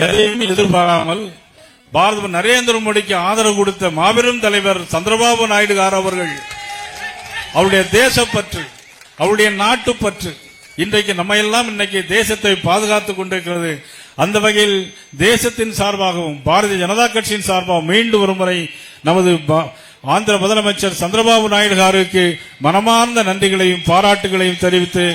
எதையும் எதிர்பாராமல் பாரத நரேந்திர மோடிக்கு ஆதரவு கொடுத்த மாபெரும் தலைவர் சந்திரபாபு நாயுடு அவர்கள் அவருடைய தேசப்பற்று, அவருடைய நாட்டுப்பற்று இன்றைக்கு நம்ம எல்லாம் இன்னைக்கு தேசத்தை பாதுகாத்துக் கொண்டிருக்கிறது. அந்த வகையில் தேசத்தின் சார்பாகவும் பாரதிய ஜனதா கட்சியின் சார்பாகவும் மீண்டும் ஒருமுறை நமது ஆந்திர முதலமைச்சர் சந்திரபாபு நாயுடு அவருக்கு மனமார்ந்த நன்றிகளையும் பாராட்டுகளையும் தெரிவித்து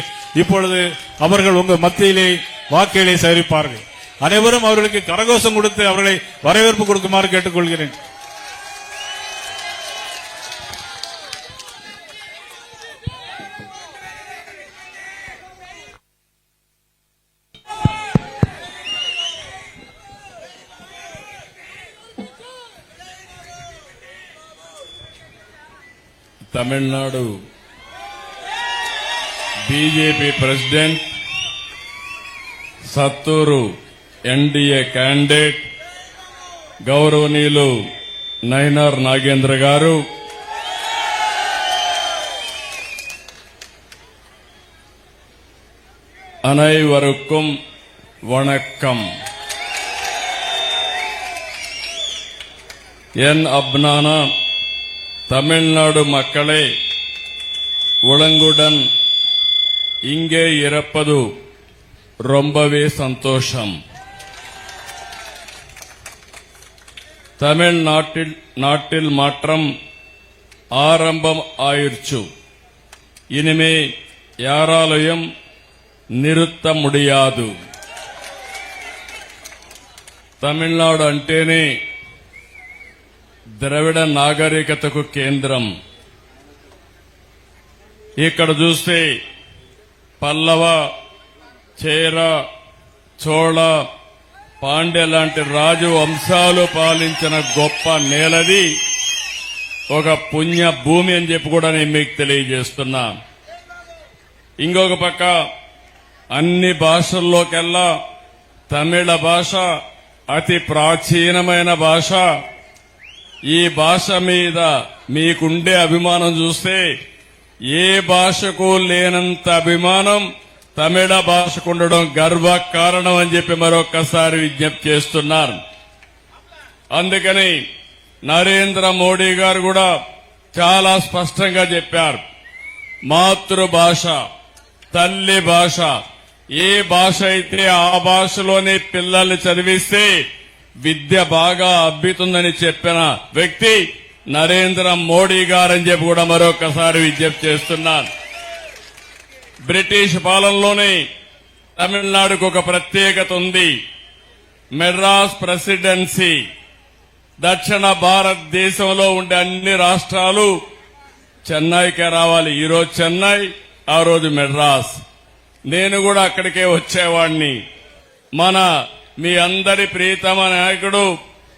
இப்பொழுது அவர்கள் உங்கள் மத்தியிலே வாக்குகளை சேகரிப்பார்கள். அனைவரும் அவர்களுக்கு கரகோஷம் கொடுத்து அவர்களை வரவேற்பு கொடுக்குமாறு கேட்டுக்கொள்கிறேன். Tamil Nadu BJP president Sattur NDA candidate గౌరవనీయులు నయనార్ నాగేంద్ర గారు, அனைவருக்கும் வணக்கம். என் அப்னான தமிழ்நாடு மக்களே, உளங்குடன் இங்கே இருப்பது ரொம்பவே சந்தோஷம். தமிழ்நாட்டில் மாற்றம் ஆரம்பம் ஆயிடுச்சு. இனிமே யாராலையும் நிறுத்த முடியாது. తమిళనాడు అంటేనే ద్రవిడ నాగరికతకు కేంద్రం. ఇక్కడ చూస్తే పల్లవ, చేర, చోళ, పాండ్య లాంటి రాజు వంశాలు పాలించిన గొప్ప నేలది, ఒక పుణ్య భూమి అని చెప్పి కూడా నేను మీకు తెలియజేస్తున్నా. ఇంకొక పక్క అన్ని భాషల్లోకెల్లా తమిళ భాష అతి ప్రాచీనమైన భాష. ఈ భాష మీద మీకుండే అభిమానం చూస్తే ఏ భాషకు లేనంత అభిమానం తమిళ భాషకు ఉండడం గర్వకారణం అని చెప్పి మరొక్కసారి విజ్ఞప్తి చేస్తున్నారు. అందుకని నరేంద్ర మోడీ గారు కూడా చాలా స్పష్టంగా చెప్పారు, మాతృభాష, తల్లి భాష, ఏ భాష అయితే ఆ భాషలోనే పిల్లల్ని చదివిస్తే విద్య బాగా అబ్బుతుందని చెప్పిన వ్యక్తి నరేంద్ర మోడీ గారని చెప్పి కూడా మరొకసారి విజ్ఞప్తి చేస్తున్నారు. బ్రిటిష్ పాలనలోనే తమిళనాడుకు ఒక ప్రత్యేకత ఉంది. మెడ్రాస్ ప్రెసిడెన్సీ దక్షిణ భారతదేశంలో ఉండే అన్ని రాష్ట్రాలు చెన్నైకే రావాలి. ఈరోజు చెన్నై, ఆ రోజు మెడ్రాస్. నేను కూడా అక్కడికే వచ్చేవాడిని. మీ అందరి ప్రియతమ నాయకుడు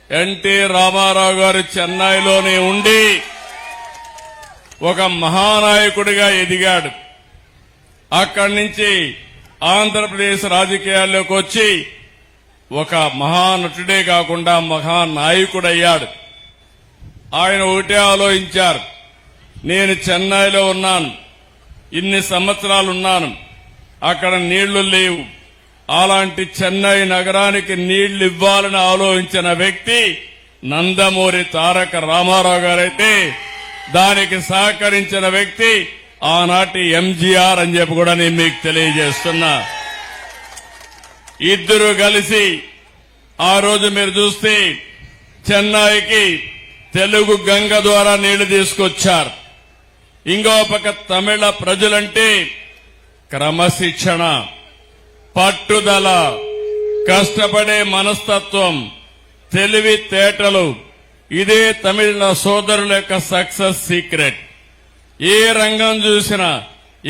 ఎన్టీ రామారావు గారు చెన్నైలోనే ఉండి ఒక మహానాయకుడిగా ఎదిగాడు. అక్కడి నుంచి ఆంధ్రప్రదేశ్ రాజకీయాల్లోకి వచ్చి ఒక మహానటుడే కాకుండా మహానాయకుడయ్యాడు. ఆయన ఒకటే ఆలోచించారు, నేను చెన్నైలో ఉన్నాను, ఇన్ని సంవత్సరాలున్నాను, అక్కడ నీళ్లు లేవు, అలాంటి చెన్నై నగరానికి నీళ్లు ఇవ్వాలని ఆలోచించిన వ్యక్తి నందమూరి తారక రామారావు గారైతే దానికి సహకరించిన వ్యక్తి ఆనాటి ఎంజీఆర్ అని చెప్పి కూడా నేను మీకు తెలియజేస్తున్నా. ఇద్దరు కలిసి ఆ రోజు మీరు చూస్తే చెన్నైకి తెలుగు గంగ ద్వారా నీళ్లు తీసుకొచ్చారు. ఇంకో పక్క తమిళ ప్రజలంటే క్రమశిక్షణ, పట్టుదల, కష్టపడే మనస్తత్వం, తెలివితేటలు, ఇదే తమిళ సోదరుల యొక్క సక్సెస్ సీక్రెట్. ఏ రంగం చూసినా,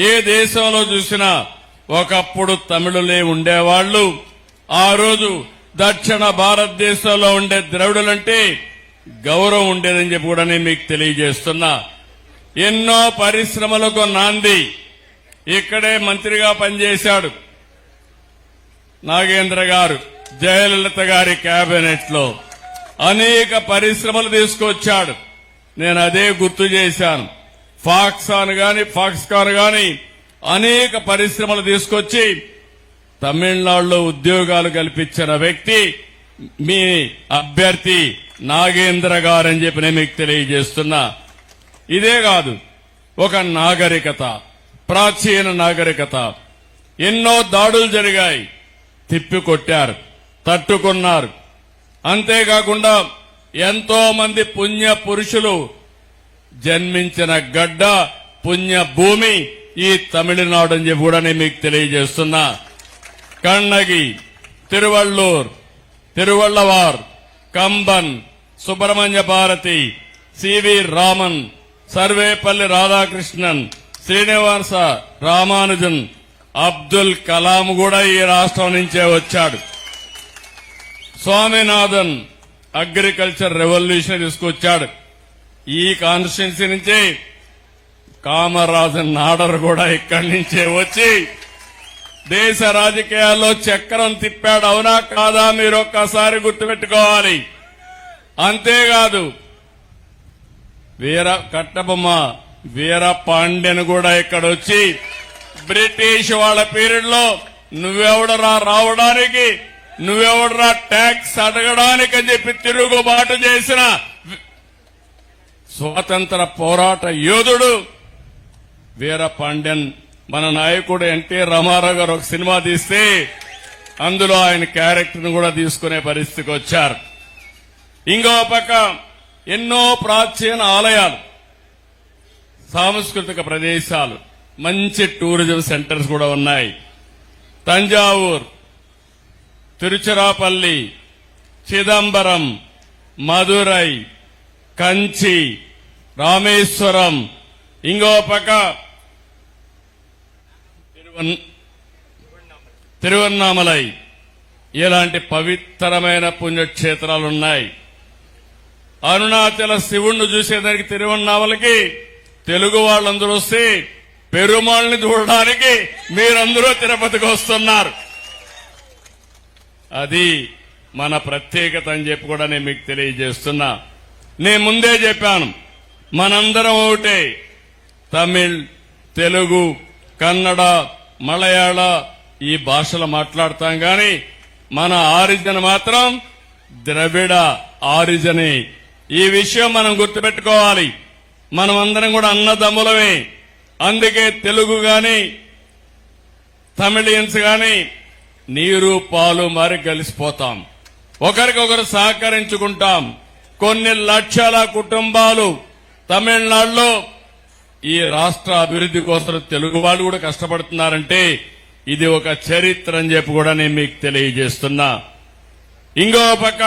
ఏ దేశంలో చూసినా ఒకప్పుడు తమిళులే ఉండేవాళ్లు. ఆ రోజు దక్షిణ భారతదేశంలో ఉండే ద్రవిడులంటే గౌరవం ఉండేదని చెప్పి కూడా నేను మీకు తెలియజేస్తున్నా. ఎన్నో పరిశ్రమలకు నాంది. ఇక్కడే మంత్రిగా పనిచేశాడు నాగేంద్ర గారు, జయలలిత గారి కేబినెట్ లో అనేక పరిశ్రమలు తీసుకొచ్చాడు. నేను అదే గుర్తు చేశాను. ఫాక్స్కాన్ గాని అనేక పరిశ్రమలు తీసుకొచ్చి తమిళనాడులో ఉద్యోగాలు కల్పించిన వ్యక్తి మీ అభ్యర్థి నాగేంద్ర గారని చెప్పి నేను మీకు తెలియజేస్తున్నా. ఇదే కాదు, ఒక నాగరికత, ప్రాచీన నాగరికత, ఎన్నో దాడులు జరిగాయి, తిప్పికొట్టారు, తట్టుకున్నారు. అంతేకాకుండా ఎంతో మంది పుణ్య పురుషులు జన్మించిన గడ్డ, పుణ్య భూమి ఈ తమిళనాడు అని చెప్పి కూడా నేను మీకు తెలియజేస్తున్నా. కన్నగి, తిరువళ్ళూర్, తిరువళ్ళవార్, కంబన్, సుబ్రహ్మణ్య భారతి, సివి రామన్, సర్వేపల్లి రాధాకృష్ణన్, శ్రీనివాస రామానుజన్, అబ్దుల్ కలాం కూడా ఈ రాష్ట్రం నుంచే వచ్చాడు. స్వామినాథన్ అగ్రికల్చర్ రెవల్యూషన్ తీసుకొచ్చాడు. ఈ కాన్స్టిట్యున్సీ నుంచి కామరాజన్ నాడర్ కూడా ఇక్కడి నుంచే వచ్చి దేశ రాజకీయాల్లో చక్రం తిప్పాడు. అవునా కాదా మీరు ఒక్కసారి గుర్తుపెట్టుకోవాలి. అంతేకాదు, కట్టబొమ్మ వీర పాండ్యన్ కూడా ఇక్కడ వచ్చి బ్రిటిష్ వాళ్ళ పీరియడ్ లో నువ్వెవడరా రావడానికి, నువ్వెవడరా ట్యాక్స్ అడగడానికి అని చెప్పి తిరుగుబాటు చేసిన స్వాతంత్ర పోరాట యోధుడు వీర పాండ్యన్. మన నాయకుడు ఎన్టీ రామారావు గారు ఒక సినిమా తీస్తే అందులో ఆయన క్యారెక్టర్ ను కూడా తీసుకునే పరిస్థితికి వచ్చారు. ఇంకో పక్క ఎన్నో ప్రాచీన ఆలయాలు, సాంస్కృతిక ప్రదేశాలు, మంచి టూరిజం సెంటర్స్ కూడా ఉన్నాయి. తంజావూర్, తిరుచిరాపల్లి, చిదంబరం, మదురై, కంచి, రామేశ్వరం, ఇంకో పక్క తిరువన్నామలై, ఇలాంటి పవిత్రమైన పుణ్యక్షేత్రాలున్నాయి. అరుణాచల శివుణ్ణి చూసేదానికి తిరువన్నామలకి తెలుగు వాళ్ళందరూ వస్తే పెరుమాళ్ళని చూడడానికి మీరందరూ తిరుపతికి వస్తున్నారు. అది మన ప్రత్యేకత అని చెప్పి కూడా నేను మీకు తెలియజేస్తున్నా. నేను ముందే చెప్పాను, మనందరం ఒకటే. తమిళ్, తెలుగు, కన్నడ, మలయాళ ఈ భాషలు మాట్లాడతాం గాని మన ఆరిజిన్ మాత్రం ద్రవిడ ఆరిజినే. ఈ విషయం మనం గుర్తుపెట్టుకోవాలి. మనమందరం కూడా అన్నదమ్ములమే. అందుకే తెలుగు గాని తమిళియన్స్ గాని నీరు పాలు మారి కలిసిపోతాం, ఒకరికొకరు సహకరించుకుంటాం. కొన్ని లక్షల కుటుంబాలు తమిళనాడులో ఈ రాష్ట్ర అభివృద్ధి కోసం తెలుగు వాళ్ళు కూడా కష్టపడుతున్నారంటే ఇది ఒక చరిత్ర అని చెప్పి కూడా నేను మీకు తెలియజేస్తున్నా. ఇంకో పక్క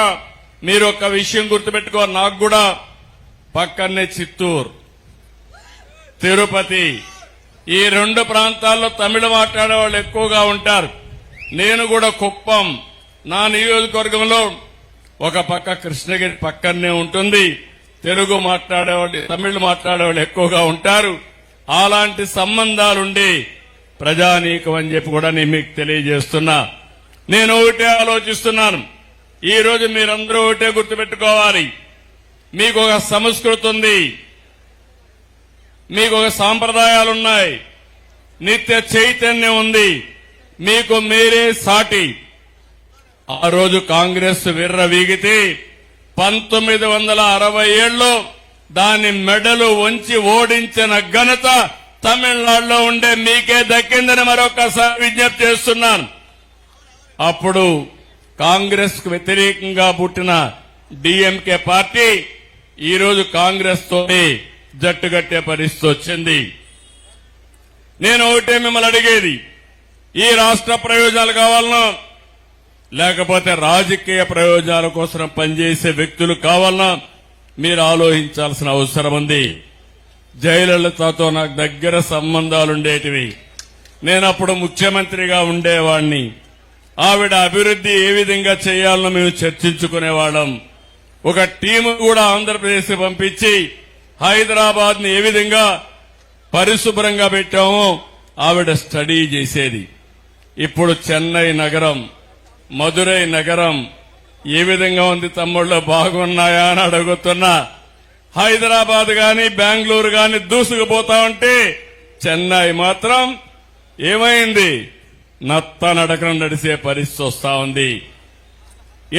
మీరు ఒక విషయం గుర్తుపెట్టుకో, నాకు కూడా పక్కనే చిత్తూరు, తిరుపతి, ఈ రెండు ప్రాంతాల్లో తమిళ మాట్లాడే వాళ్ళు ఎక్కువగా ఉంటారు. నేను కూడా కుప్పం, నా నియోజకవర్గంలో ఒక పక్క కృష్ణగిరి పక్కనే ఉంటుంది. తెలుగు మాట్లాడేవాళ్ళు, తమిళ మాట్లాడేవాళ్ళు ఎక్కువగా ఉంటారు. అలాంటి సంబంధాలుండి ప్రజానీకం అని చెప్పి కూడా నేను మీకు తెలియజేస్తున్నా. నేను ఒకటే ఆలోచిస్తున్నాను, ఈ రోజు మీరందరూ ఒకటే గుర్తుపెట్టుకోవాలి. మీకు ఒక సంస్కృతి ఉంది, మీకు ఒక సాంప్రదాయాలున్నాయి, నిత్య చైతన్యం ఉంది, మీకు మీరే సాటి. ఆ రోజు కాంగ్రెస్ విర్రవీగితే 1967లో దాని మెడలు వంచి ఓడించిన ఘనత తమిళనాడులో ఉండే మీకే దక్కిందని మరొకసారి విజ్ఞప్తి చేస్తున్నాను. అప్పుడు కాంగ్రెస్ కు వ్యతిరేకంగా పుట్టిన డిఎంకే పార్టీ ఈరోజు కాంగ్రెస్ తోనే జట్టుగట్టే పరిస్థితి వచ్చింది. నేను ఒకటే మిమ్మల్ని అడిగేది, ఈ రాష్ట్ర ప్రయోజనాలు కావాలన్నా లేకపోతే రాజకీయ ప్రయోజనాల కోసం పనిచేసే వ్యక్తులు కావాలన్నా మీరు ఆలోచించాల్సిన అవసరం ఉంది. జయలలితతో నాకు దగ్గర సంబంధాలుండేటివి. నేను అప్పుడు ముఖ్యమంత్రిగా ఉండేవాణ్ణి. ఆవిడ అభివృద్ధి ఏ విధంగా చేయాలనో మేము చర్చించుకునేవాళ్ళం. ఒక టీము కూడా ఆంధ్రప్రదేశ్ పంపించి హైదరాబాద్ ని ఏ విధంగా పరిశుభ్రంగా పెట్టామో ఆవిడ స్టడీ చేసేది. ఇప్పుడు చెన్నై నగరం, మదురై నగరం ఏ విధంగా ఉంది తమ్ముళ్ళు, బాగున్నాయా అని అడుగుతున్నా. హైదరాబాద్ గాని బెంగళూరు గాని దూసుకుపోతా ఉంటే చెన్నై మాత్రం ఏమైంది, నత్త నడకన నడిసే పరిస్థితి వస్తా ఉంది.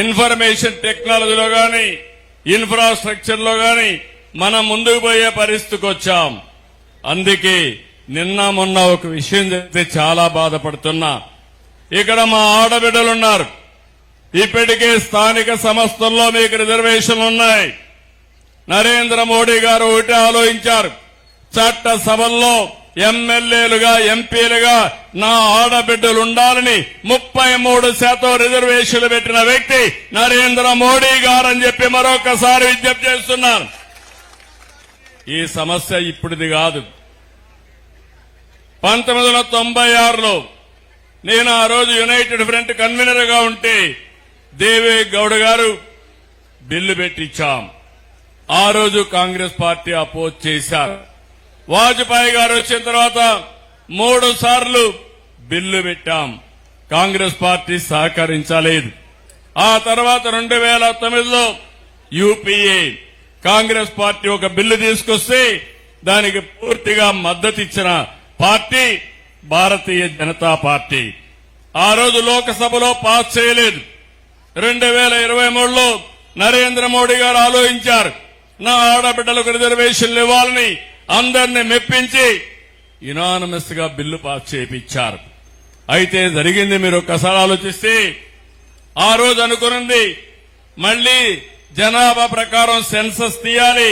ఇన్ఫర్మేషన్ టెక్నాలజీలో గాని ఇన్ఫ్రాస్ట్రక్చర్ లో గాని మనం ముందుకు పోయే పరిస్థితికి వచ్చాం. అందుకే నిన్న మొన్న ఒక విషయం చెప్తే చాలా బాధపడుతున్నా. ఇక్కడ మా ఆడబిడ్డలున్నారు. ఇప్పటికే స్థానిక సంస్థల్లో మీకు రిజర్వేషన్లు ఉన్నాయి. నరేంద్ర మోడీ గారు ఒకటి ఆలోచించారు, చట్టసభల్లో ఎమ్మెల్యేలుగా ఎంపీలుగా నా ఆడబిడ్డలు ఉండాలని 33% రిజర్వేషన్లు పెట్టిన వ్యక్తి నరేంద్ర మోడీ గారని చెప్పి మరొకసారి విజ్ఞప్తి చేస్తున్నాను. ఈ సమస్య ఇప్పుడుది కాదు. 1996లో నేను ఆ రోజు యునైటెడ్ ఫ్రంట్ కన్వీనర్ గా ఉంటే దేవే గౌడ గారు బిల్లు పెట్టించాం. ఆ రోజు కాంగ్రెస్ పార్టీ అపోజ్ చేశారు. వాజ్పేయి గారు వచ్చిన తర్వాత 3 సార్లు బిల్లు పెట్టాం. కాంగ్రెస్ పార్టీ సహకరించలేదు. ఆ తర్వాత 2009లో యూపీఏ కాంగ్రెస్ పార్టీ ఒక బిల్లు తీసుకొస్తే దానికి పూర్తిగా మద్దతు ఇచ్చిన పార్టీ భారతీయ జనతా పార్టీ. ఆ రోజు లోక్సభలో పాస్ చేయలేదు. 2023లో నరేంద్ర మోడీ గారు ఆలోచించారు, నా ఆడబిడ్డలకు రిజర్వేషన్లు ఇవ్వాలని అందరినీ మెప్పించి యునానిమస్ గా బిల్లు పాస్ చేయించారు. అయితే జరిగింది మీరు ఒక్కసారి ఆలోచిస్తే, ఆ రోజు అనుకున్నది మళ్లీ జనాభా ప్రకారం సెన్సస్ తీయాలి,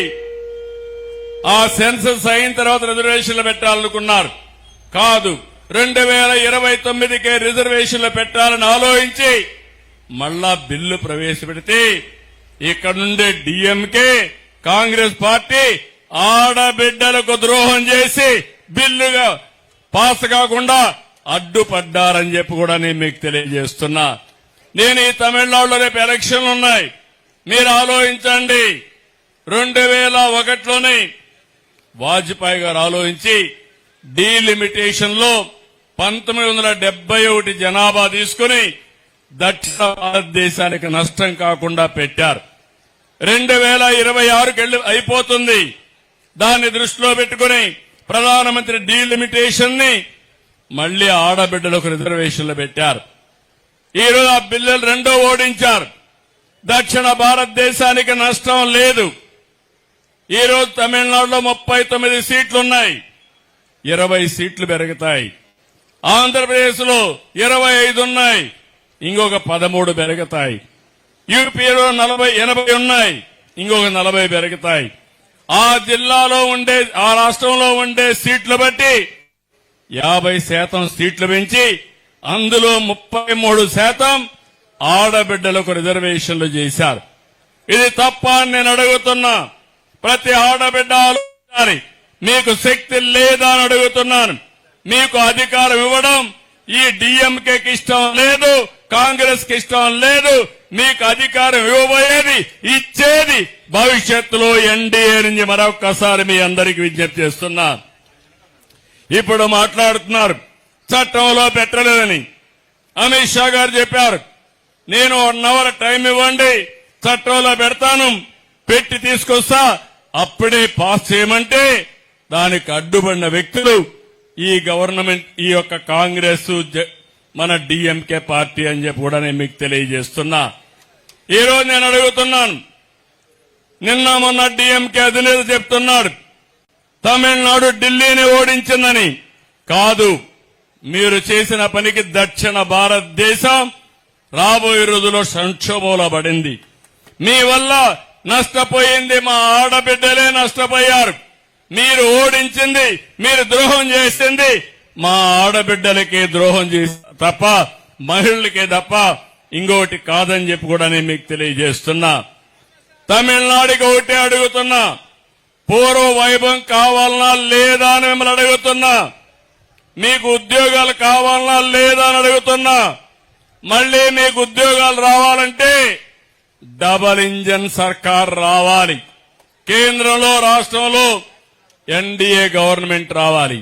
ఆ సెన్సస్ అయిన తర్వాత రిజర్వేషన్లు పెట్టాలనుకున్నారు. కాదు, 2029కే రిజర్వేషన్లు పెట్టాలని ఆలోచించి మళ్లా బిల్లు ప్రవేశపెడితే ఇక్కడ నుండే డీఎంకే కాంగ్రెస్ పార్టీ ఆడబిడ్డలకు ద్రోహం చేసి బిల్లుగా పాస్ కాకుండా అడ్డుపడ్డారని చెప్పి కూడా నేను మీకు తెలియజేస్తున్నా. నేను ఈ తమిళనాడులో రేపు ఎలక్షన్లు ఉన్నాయి, మీరు ఆలోచించండి. 2001లోనే వాజ్పేయి గారు ఆలోచించి డీలిమిటేషన్ లో 1971 జనాభా తీసుకుని దక్షిణ భారతదేశానికి నష్టం కాకుండా పెట్టారు. 2026కి అయిపోతుంది. దాన్ని దృష్టిలో పెట్టుకుని ప్రధానమంత్రి డీలిమిటేషన్ ని మళ్లీ ఆడబిడ్డలకు రిజర్వేషన్లు పెట్టారు. ఈ రోజు ఆ బిల్లులు రెండో ఓడించారు. దక్షిణ భారతదేశానికి నష్టం లేదు. ఈ రోజు తమిళనాడులో 39 సీట్లున్నాయి, 20 సీట్లు పెరుగుతాయి. ఆంధ్రప్రదేశ్ లో 25 ఉన్నాయి, ఇంకొక 13 పెరుగుతాయి. యూపీలో 80 ఉన్నాయి, ఇంకొక 40 పెరుగుతాయి. ఆ జిల్లాలో ఉండే ఆ రాష్ట్రంలో ఉండే సీట్లు బట్టి 50% సీట్లు పెంచి అందులో 33% ఆడబిడ్డలకు రిజర్వేషన్లు చేశారు. ఇది తప్ప అని నేను అడుగుతున్నా. ప్రతి ఆడబిడ్డ ఆలోచించాలి. మీకు శక్తి లేదా అని అడుగుతున్నాను. మీకు అధికారం ఇవ్వడం ఈ డీఎంకేకి ఇష్టం లేదు, కాంగ్రెస్ కి ఇష్టం లేదు. మీకు అధికారం ఇవ్వబోయేది ఇచ్చేది భవిష్యత్తులో ఎన్డీఏ నుంచి మరొక్కసారి మీ అందరికీ విజ్ఞప్తి చేస్తున్నా. ఇప్పుడు మాట్లాడుతున్నారు చట్టంలో పెట్టలేదని. అమిత్ షా గారు చెప్పారు, నేను 1 అవర్ టైం ఇవ్వండి, చట్టంలో పెడతాను, పెట్టి తీసుకొస్తా, అప్పుడే పాస్ చేయమంటే దానికి అడ్డుపడిన వ్యక్తులు ఈ గవర్నమెంట్, ఈ యొక్క కాంగ్రెస్, మన డీఎంకే పార్టీ అని చెప్పి కూడా నేను మీకు తెలియజేస్తున్నా. ఈ రోజు నేను అడుగుతున్నాను, నిన్న మొన్న డీఎంకే అధినేత చెప్తున్నాడు తమిళనాడు ఢిల్లీని ఓడించిందని. కాదు, మీరు చేసిన పనికి దక్షిణ భారతదేశం రాబోయే రోజుల్లో సంక్షోభంలో పడింది. మీ వల్ల నష్టపోయింది మా ఆడబిడ్డలే నష్టపోయారు. మీరు ఓడించింది, మీరు ద్రోహం చేసింది మా ఆడబిడ్డలకే ద్రోహం చేసి తప్ప మహిళలకే తప్ప ఇంకోటి కాదని చెప్పి కూడా నేను మీకు తెలియజేస్తున్నా. తమిళనాడుకి ఒకటే అడుగుతున్నా, పూర్వ వైభవం కావాలన్నా లేదా అని మిమ్మల్ని అడుగుతున్నా. మీకు ఉద్యోగాలు కావాలన్నా లేదా అని అడుగుతున్నా. మళ్లీ మీకు ఉద్యోగాలు రావాలంటే డబల్ ఇంజన్ సర్కార్ రావాలి. కేంద్రంలో రాష్ట్రంలో ఎన్డీఏ గవర్నమెంట్ రావాలి.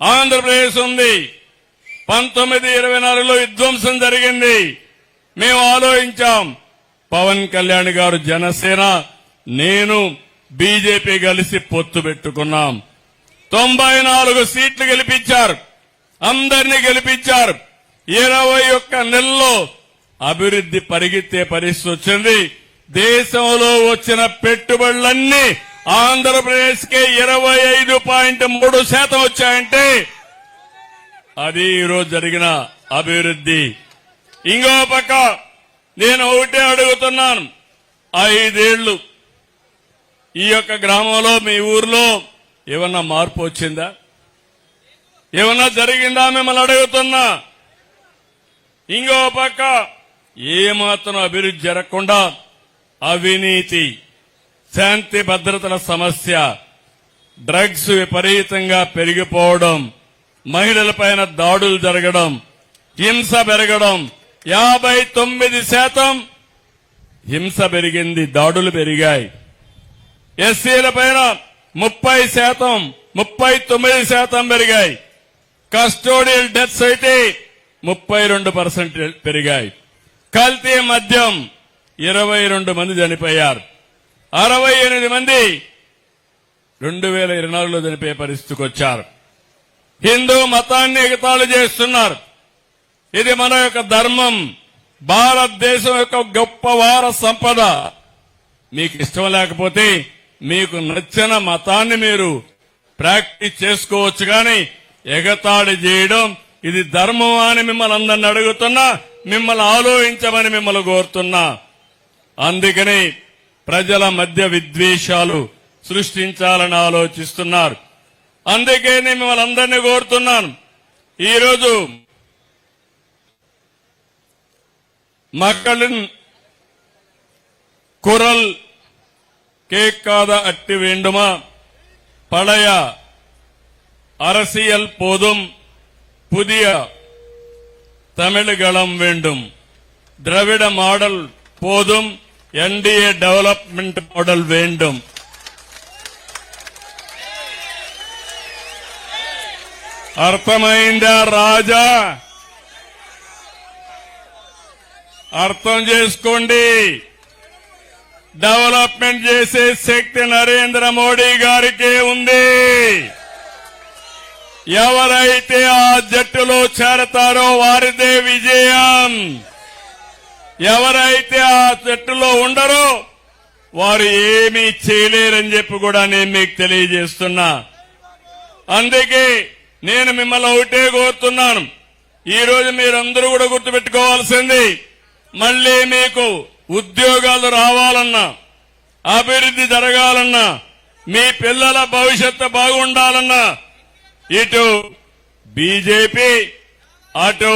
ఆంధ్రప్రదేశ్ ఉంది, 1924లో విధ్వంసం జరిగింది. మేము ఆలోచించాం, పవన్ కళ్యాణ్ గారు జనసేన, నేను బీజేపీ కలిసి పొత్తు పెట్టుకున్నాం. 94 సీట్లు గెలిపించారు, అందరినీ గెలిపించారు. 21 నెలల్లో అభివృద్ధి పరిగెత్తే పరిస్థితి వచ్చింది. దేశంలో వచ్చిన పెట్టుబడులన్నీ ఆంధ్రప్రదేశ్ కే 25.3% వచ్చాయంటే అది ఈరోజు జరిగిన అభివృద్ధి. ఇంకో పక్క నేను ఒకటే అడుగుతున్నాను, 5 ఏళ్లు ఈ యొక్క గ్రామంలో మీ ఊర్లో ఏమన్నా మార్పు వచ్చిందా? ఏమన్నా జరిగిందా మిమ్మల్ని అడుగుతున్నా. ఇంకో పక్క ఏమాత్రం అభివృద్ధి జరగకుండా అవినీతి, శాంతి భద్రతల సమస్య, డ్రగ్స్ విపరీతంగా పెరిగిపోవడం, మహిళలపైన దాడులు జరగడం, హింస పెరగడం, 59% హింస పెరిగింది, దాడులు పెరిగాయి. ఎస్సీల పైన 30%, 39% పెరిగాయి. కస్టోడియల్ డెత్స్ అయితే 32% పెరిగాయి. కల్తీ మద్యం 22 మంది చనిపోయారు. 68 మంది 2024లో చనిపోయే పరిస్థితికి వచ్చారు. హిందూ మతాన్ని ఎగతాళి చేస్తున్నారు. ఇది మన యొక్క ధర్మం, భారతదేశం యొక్క గొప్ప వార సంపద. మీకు ఇష్టం లేకపోతే మీకు నచ్చిన మతాన్ని మీరు ప్రాక్టీస్ చేసుకోవచ్చు, కానీ ఎగతాళి చేయడం ఇది ధర్మం అని మిమ్మల్ని అందరిని అడుగుతున్నా, మిమ్మల్ని ఆలోచించమని మిమ్మల్ని కోరుతున్నా. అందుకని ప్రజల మధ్య విద్వేషాలు సృష్టించాలని ఆలోచిస్తున్నారు. అందుకే నేను మిమ్మల్ని అందరినీ కోరుతున్నాను, ఈరోజు மக்களின் குரல் கேட்காத அட்டி வேண்டுமா? பழைய அரசியல் போதும், புதிய தமிழ்களம் வேண்டும். திராவிட மாடல் போதும், என்டிஏ டெவலப்மெண்ட் மாடல் வேண்டும். అర్థమైందా రాజా? అర్థం చేసుకోండి. డెవలప్మెంట్ చేసే శక్తి నరేంద్ర మోడీ గారికే ఉంది. ఎవరైతే ఆ జట్టులో చేరతారో వారిదే విజయం. ఎవరైతే ఆ జట్టులో ఉండరో వారు ఏమీ చేయలేరని చెప్పి కూడా నేను మీకు తెలియజేస్తున్నా. అందుకే నేను మిమ్మల్ని ఒకటే కోరుతున్నాను, ఈ రోజు మీరందరూ కూడా గుర్తుపెట్టుకోవాల్సింది, మళ్లీ మీకు ఉద్యోగాలు రావాలన్నా, అభివృద్ధి జరగాలన్నా, మీ పిల్లల భవిష్యత్తు బాగుండాలన్నా ఇటు బీజేపీ అటు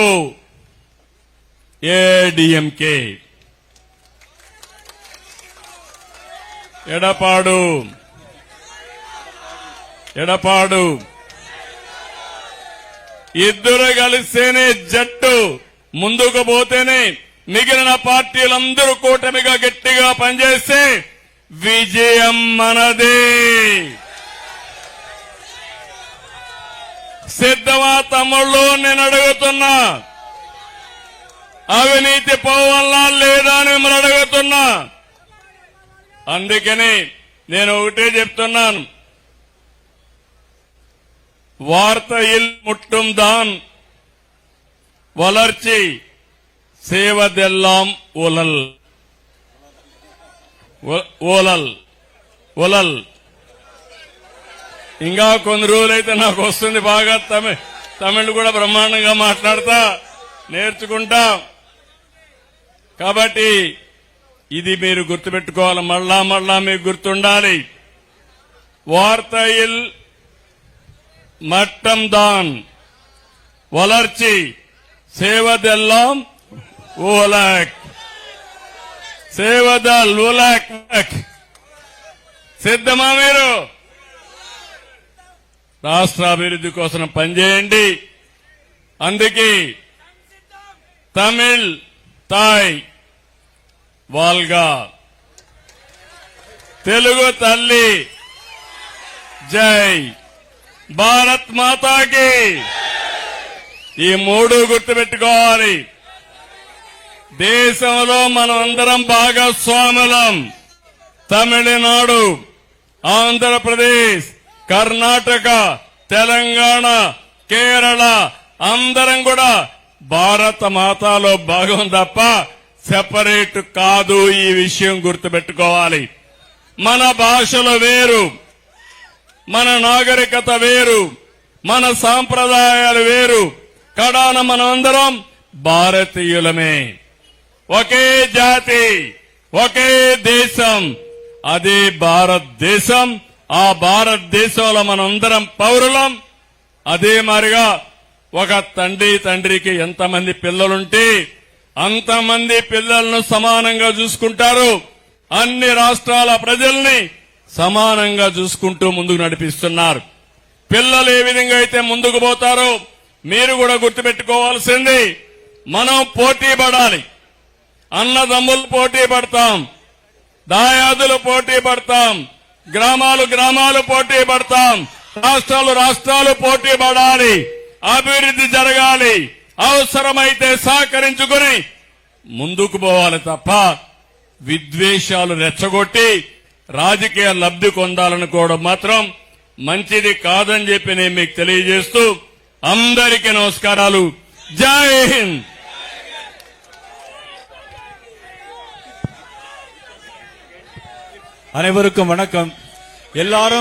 ఏడీఎంకే ఎడపాడు ఇద్దరు కలిస్తేనే జట్టు ముందుకు పోతేనే మిగిలిన పార్టీలందరూ కూటమిగా గట్టిగా పనిచేస్తే విజయం మనదే. సిద్ధమా తమ్ముళ్ళు? నేను అడుగుతున్నా, అవినీతి పోవాలా లేదా అని మిమ్మల్ని అడుగుతున్నా. అందుకని నేను ఒకటే చెప్తున్నాను, వార్తయిల్ ముట్టుం దాన్ వలర్చి సేవదెల్లాం ఉలల్ ఉలల్. ఇంకా కొన్ని రోజులైతే నాకు వస్తుంది బాగా తమిళ్ కూడా బ్రహ్మాండంగా మాట్లాడతా, నేర్చుకుంటా. కాబట్టి ఇది మీరు గుర్తుపెట్టుకోవాలి, మళ్ళా మీకు గుర్తుండాలి. వార్తయిల్ మట్టం దాన్ వలర్చి సేవదెల్లాం ఊలక్. సేవదల్ ఊలక్. సిద్ధమా మీరు? రాష్ట్ర అభివృద్ధి కోసం పనిచేయండి. అందుకే తమిళ్ తాయ్ వాల్గా, తెలుగు తల్లి జై, భారత్ మాతాకి. ఈ మూడు గుర్తుపెట్టుకోవాలి. దేశంలో మనం అందరం భాగస్వాములం. తమిళనాడు, ఆంధ్రప్రదేశ్, కర్ణాటక, తెలంగాణ, కేరళ అందరం కూడా భారత మాతాలో భాగం తప్ప సెపరేట్ కాదు. ఈ విషయం గుర్తుపెట్టుకోవాలి. మన భాషలు వేరు, మన నాగరికత వేరు, మన సాంప్రదాయాలు వేరు. కడాన మనమందరం భారతీయులమే. ఒకే జాతి, ఒకే దేశం, అదే భారతదేశం. ఆ భారతదేశంలో మనందరం పౌరులం. అదే మారిగా ఒక తండ్రికి ఎంతమంది పిల్లలుంటే అంతమంది పిల్లలను సమానంగా చూసుకుంటారు. అన్ని రాష్ట్రాల ప్రజల్ని సమానంగా చూసుకుంటూ ముందుకు నడిపిస్తున్నారు. పిల్లలు ఏ విధంగా అయితే ముందుకు పోతారో మీరు కూడా గుర్తుపెట్టుకోవాల్సింది, మనం పోటీ పడాలి. అన్నదమ్ములు పోటీ పడతాం, దాయాదులు పోటీ పడతాం, గ్రామాలు పోటీ పడతాం, రాష్ట్రాలు పోటీ పడాలి. అభివృద్ధి జరగాలి. అవసరమైతే సహకరించుకుని ముందుకు పోవాలి తప్ప విద్వేషాలు రెచ్చగొట్టి రాజకీయ లబ్ధి పొందాలనుకోవడం మాత్రం మంచిది కాదని చెప్పి నేను మీకు తెలియజేస్తూ అందరికీ నమస్కారాలు. జై హింద్. அனைவருக்கும் வணக்கம். எல்லாரும்